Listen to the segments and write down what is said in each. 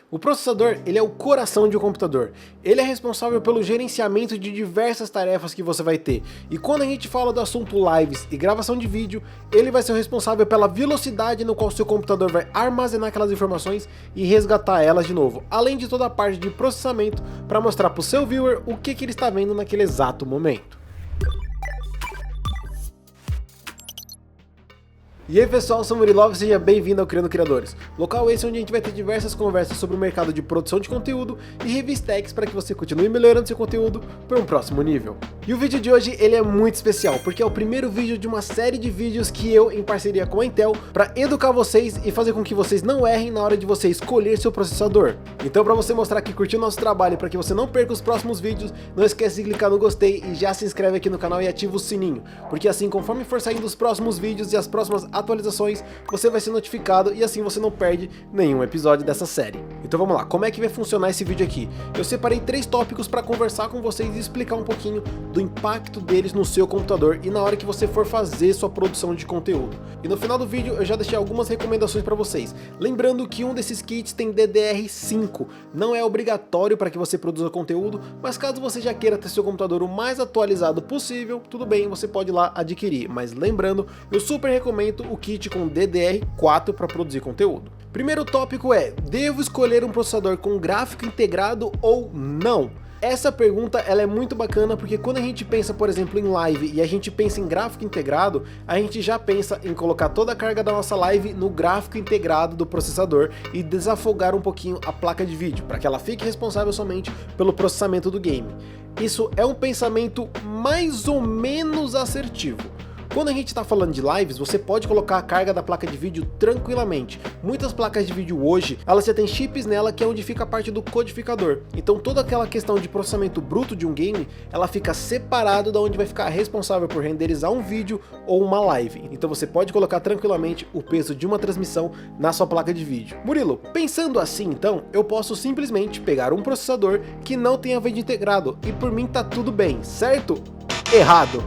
O processador, ele é o coração de um computador. Ele é responsável pelo gerenciamento de diversas tarefas que você vai ter. E quando a gente fala do assunto lives e gravação de vídeo, ele vai ser o responsável pela velocidade no qual seu computador vai armazenar aquelas informações e resgatar elas de novo. Além de toda a parte de processamento para mostrar para o seu viewer o que ele está vendo naquele exato momento. E aí pessoal, eu sou o Murilov, seja bem-vindo ao Criando Criadores, local esse onde a gente vai ter diversas conversas sobre o mercado de produção de conteúdo e reviews techs para que você continue melhorando seu conteúdo para um próximo nível. E o vídeo de hoje ele é muito especial, porque é o primeiro vídeo de uma série de vídeos que eu, em parceria com a Intel, para educar vocês e fazer com que vocês não errem na hora de você escolher seu processador. Então para você mostrar que curtiu o nosso trabalho e para que você não perca os próximos vídeos, não esquece de clicar no gostei e já se inscreve aqui no canal e ativa o sininho, porque assim conforme for saindo os próximos vídeos e as próximas atualizações, você vai ser notificado e assim você não perde nenhum episódio dessa série. Então vamos lá, como é que vai funcionar esse vídeo aqui? Eu separei 3 tópicos para conversar com vocês e explicar um pouquinho do impacto deles no seu computador e na hora que você for fazer sua produção de conteúdo. E no final do vídeo eu já deixei algumas recomendações para vocês. Lembrando que um desses kits tem DDR5, não é obrigatório para que você produza conteúdo, mas caso você já queira ter seu computador o mais atualizado possível, tudo bem, você pode ir lá adquirir. Mas lembrando, eu super recomendo o kit com DDR4 para produzir conteúdo. Primeiro tópico é: devo escolher um processador com gráfico integrado ou não? Essa pergunta ela é muito bacana porque quando a gente pensa, por exemplo, em live e a gente pensa em gráfico integrado, a gente já pensa em colocar toda a carga da nossa live no gráfico integrado do processador e desafogar um pouquinho a placa de vídeo, para que ela fique responsável somente pelo processamento do game. Isso é um pensamento mais ou menos assertivo. Quando a gente está falando de lives, você pode colocar a carga da placa de vídeo tranquilamente. Muitas placas de vídeo hoje, elas já têm chips nela que é onde fica a parte do codificador. Então toda aquela questão de processamento bruto de um game, ela fica separado da onde vai ficar responsável por renderizar um vídeo ou uma live. Então você pode colocar tranquilamente o peso de uma transmissão na sua placa de vídeo. Murilo, pensando assim então, eu posso simplesmente pegar um processador que não tenha vídeo integrado e por mim tá tudo bem, certo? Errado!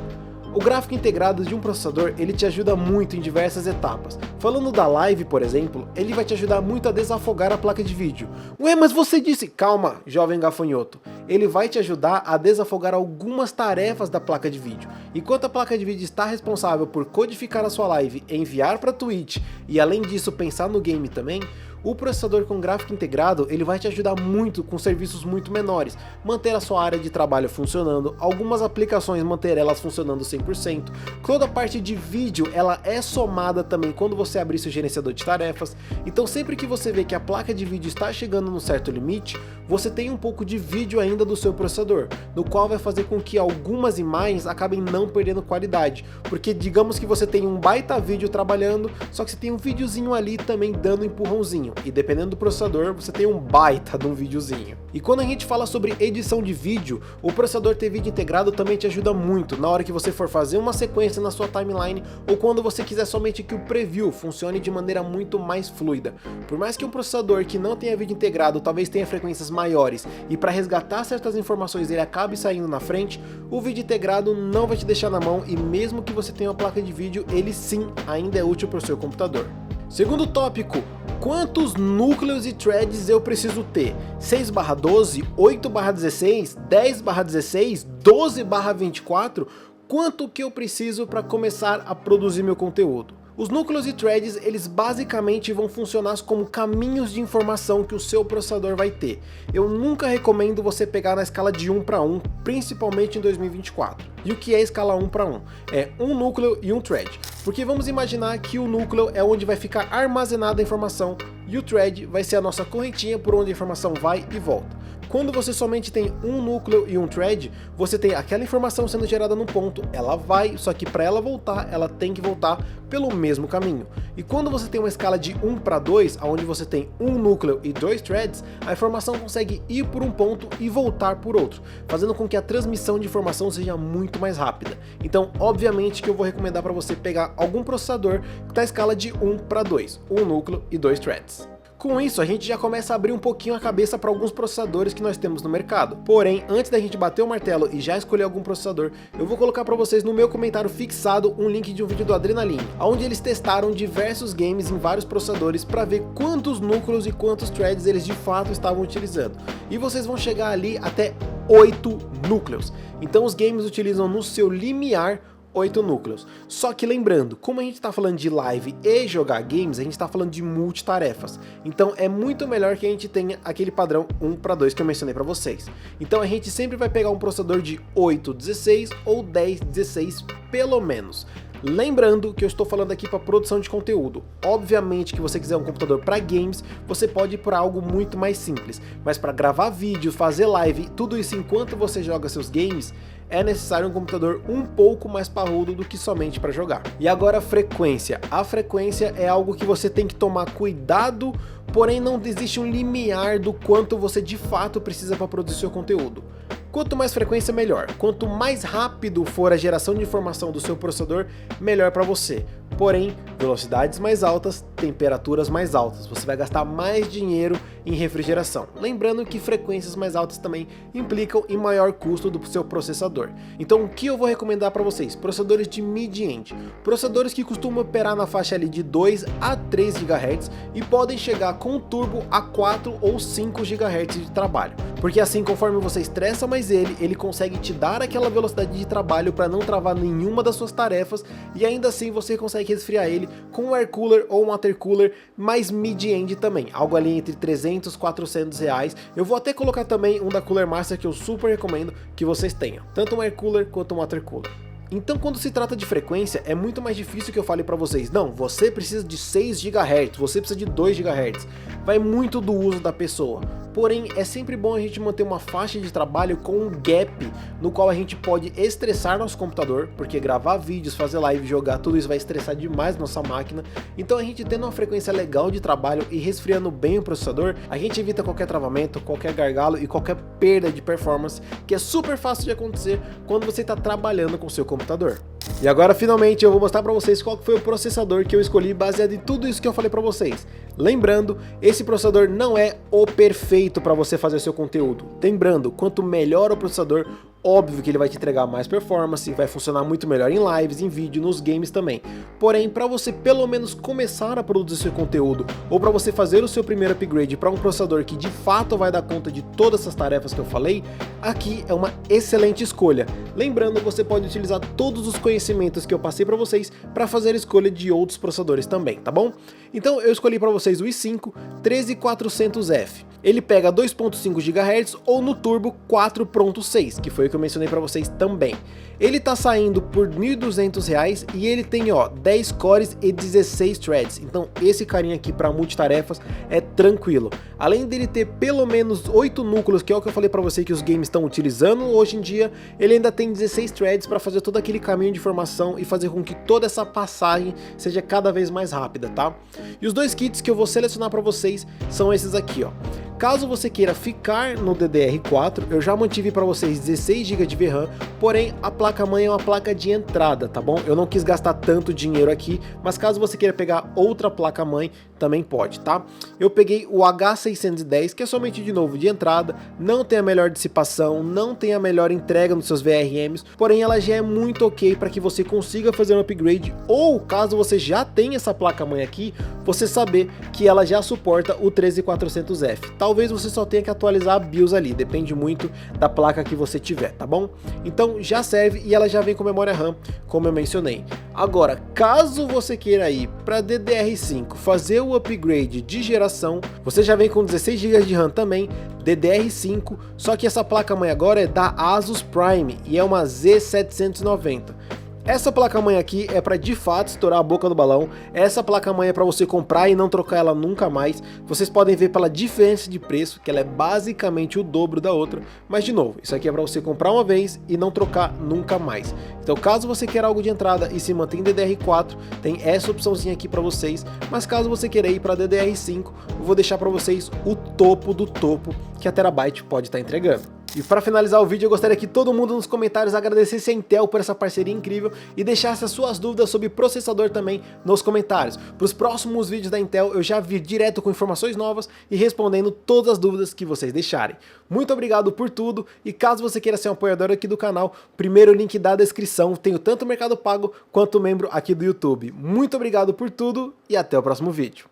O gráfico integrado de um processador, ele te ajuda muito em diversas etapas. Falando da live, por exemplo, ele vai te ajudar muito a desafogar a placa de vídeo. Ué, mas você disse... Calma, jovem gafanhoto. Ele vai te ajudar a desafogar algumas tarefas da placa de vídeo. Enquanto a placa de vídeo está responsável por codificar a sua live, enviar para Twitch e além disso pensar no game também, o processador com gráfico integrado ele vai te ajudar muito com serviços muito menores, manter a sua área de trabalho funcionando, algumas aplicações manter elas funcionando 100%, toda a parte de vídeo ela é somada também quando você abrir seu gerenciador de tarefas, então sempre que você vê que a placa de vídeo está chegando num certo limite, você tem um pouco de vídeo ainda do seu processador, no qual vai fazer com que algumas imagens acabem não perdendo qualidade, porque digamos que você tem um baita vídeo trabalhando, só que você tem um videozinho ali também dando um empurrãozinho, e dependendo do processador você tem um baita de um videozinho. E quando a gente fala sobre edição de vídeo, o processador ter vídeo integrado também te ajuda muito na hora que você for fazer uma sequência na sua timeline ou quando você quiser somente que o preview funcione de maneira muito mais fluida. Por mais que um processador que não tenha vídeo integrado talvez tenha frequências maiores e para resgatar certas informações ele acabe saindo na frente, o vídeo integrado não vai te deixar na mão e mesmo que você tenha uma placa de vídeo, ele sim ainda é útil para o seu computador. Segundo tópico, quantos núcleos e threads eu preciso ter? 6/12, 8/16, 10/16, 12/24? Quanto que eu preciso para começar a produzir meu conteúdo? Os núcleos e threads, eles basicamente vão funcionar como caminhos de informação que o seu processador vai ter. Eu nunca recomendo você pegar na escala de 1:1, principalmente em 2024. E o que é a escala 1:1? É um núcleo e um thread. Porque vamos imaginar que o núcleo é onde vai ficar armazenada a informação e o thread vai ser a nossa correntinha por onde a informação vai e volta. Quando você somente tem um núcleo e um thread, você tem aquela informação sendo gerada num ponto, ela vai, só que para ela voltar, ela tem que voltar pelo mesmo caminho. E quando você tem uma escala de 1:2, onde você tem um núcleo e 2 threads, a informação consegue ir por um ponto e voltar por outro, fazendo com que a transmissão de informação seja muito mais rápida. Então, obviamente que eu vou recomendar para você pegar algum processador que está à escala de 1:2, um núcleo e 2 threads. Com isso, a gente já começa a abrir um pouquinho a cabeça para alguns processadores que nós temos no mercado. Porém, antes da gente bater o martelo e já escolher algum processador, eu vou colocar para vocês no meu comentário fixado um link de um vídeo do Adrenaline, onde eles testaram diversos games em vários processadores para ver quantos núcleos e quantos threads eles de fato estavam utilizando. E vocês vão chegar ali até 8 núcleos. Então os games utilizam no seu limiar 8 núcleos. Só que lembrando, como a gente está falando de live e jogar games, a gente está falando de multitarefas. Então é muito melhor que a gente tenha aquele padrão 1:2 que eu mencionei para vocês. Então a gente sempre vai pegar um processador de 8/16 ou 10/16 pelo menos. Lembrando que eu estou falando aqui para produção de conteúdo. Obviamente que você quiser um computador para games, você pode ir para algo muito mais simples. Mas para gravar vídeo, fazer live, tudo isso enquanto você joga seus games, é necessário um computador um pouco mais parrudo do que somente para jogar. E agora a frequência. A frequência é algo que você tem que tomar cuidado, porém não existe um limiar do quanto você de fato precisa para produzir seu conteúdo. Quanto mais frequência, melhor. Quanto mais rápido for a geração de informação do seu processador, melhor para você. Porém, velocidades mais altas, temperaturas mais altas. Você vai gastar mais dinheiro em refrigeração. Lembrando que frequências mais altas também implicam em maior custo do seu processador. Então, o que eu vou recomendar para vocês? Processadores de mid-end. Processadores que costumam operar na faixa ali de 2 a 3 GHz e podem chegar com turbo a 4 ou 5 GHz de trabalho. Porque assim, conforme você estressa mais ele consegue te dar aquela velocidade de trabalho para não travar nenhuma das suas tarefas e ainda assim você consegue resfriar ele com um air cooler ou um water cooler mais mid-end também, algo ali entre 300 e 400 reais. Eu vou até colocar também um da Cooler Master que eu super recomendo que vocês tenham, tanto um air cooler quanto um water cooler. Então quando se trata de frequência, é muito mais difícil que eu fale para vocês, não, você precisa de 6 GHz, você precisa de 2 GHz, vai muito do uso da pessoa. Porém, é sempre bom a gente manter uma faixa de trabalho com um gap, no qual a gente pode estressar nosso computador, porque gravar vídeos, fazer live, jogar, tudo isso vai estressar demais nossa máquina. Então a gente tendo uma frequência legal de trabalho e resfriando bem o processador, a gente evita qualquer travamento, qualquer gargalo e qualquer perda de performance, que é super fácil de acontecer quando você está trabalhando com o seu computador. E agora finalmente eu vou mostrar para vocês qual foi o processador que eu escolhi baseado em tudo isso que eu falei para vocês. Lembrando, esse processador não é o perfeito para você fazer seu conteúdo. Lembrando, quanto melhor o processador, óbvio que ele vai te entregar mais performance, vai funcionar muito melhor em lives, em vídeo, nos games também. Porém, para você pelo menos começar a produzir seu conteúdo, ou para você fazer o seu primeiro upgrade para um processador que de fato vai dar conta de todas essas tarefas que eu falei, aqui é uma excelente escolha. Lembrando, você pode utilizar todos os conhecimentos que eu passei para vocês para fazer a escolha de outros processadores também, tá bom? Então eu escolhi para vocês o i5 13400F. Ele pega 2.5 GHz ou no turbo 4.6, que foi o que eu mencionei para vocês também. Ele tá saindo por R$ 1.200 e ele tem, ó, 10 cores e 16 threads. Então esse carinha aqui para multitarefas é tranquilo. Além dele ter pelo menos 8 núcleos, que é o que eu falei para você que os games estão utilizando hoje em dia, ele ainda tem 16 threads para fazer todo aquele caminho de informação e fazer com que toda essa passagem seja cada vez mais rápida, tá? E os dois kits que eu vou selecionar para vocês são esses aqui, ó. Caso você queira ficar no DDR4, eu já mantive para vocês 16 GB de VRAM, porém a placa-mãe é uma placa de entrada, tá bom? Eu não quis gastar tanto dinheiro aqui, mas caso você queira pegar outra placa-mãe, também pode, tá? Eu peguei o H610, que é somente de novo de entrada, não tem a melhor dissipação, não tem a melhor entrega nos seus VRMs, porém ela já é muito ok para que você consiga fazer um upgrade, ou caso você já tenha essa placa-mãe aqui, você saber que ela já suporta o 13400F. Talvez você só tenha que atualizar a BIOS ali, depende muito da placa que você tiver, tá bom? Então já serve e ela já vem com memória RAM, como eu mencionei. Agora, caso você queira ir para DDR5, fazer o upgrade de geração, você já vem com 16 GB de RAM também, DDR5, só que essa placa-mãe agora é da Asus Prime e é uma Z790. Essa placa-mãe aqui é para de fato estourar a boca do balão. Essa placa-mãe é para você comprar e não trocar ela nunca mais. Vocês podem ver pela diferença de preço, que ela é basicamente o dobro da outra. Mas de novo, isso aqui é para você comprar uma vez e não trocar nunca mais. Então caso você queira algo de entrada e se mantém em DDR4, tem essa opçãozinha aqui para vocês. Mas caso você queira ir para DDR5, eu vou deixar para vocês o topo do topo que a Terabyte pode estar entregando. E para finalizar o vídeo, eu gostaria que todo mundo nos comentários agradecesse a Intel por essa parceria incrível e deixasse as suas dúvidas sobre processador também nos comentários. Para os próximos vídeos da Intel eu já vi direto com informações novas e respondendo todas as dúvidas que vocês deixarem. Muito obrigado por tudo e caso você queira ser um apoiador aqui do canal, primeiro link da descrição, tenho tanto o Mercado Pago quanto o membro aqui do YouTube. Muito obrigado por tudo e até o próximo vídeo.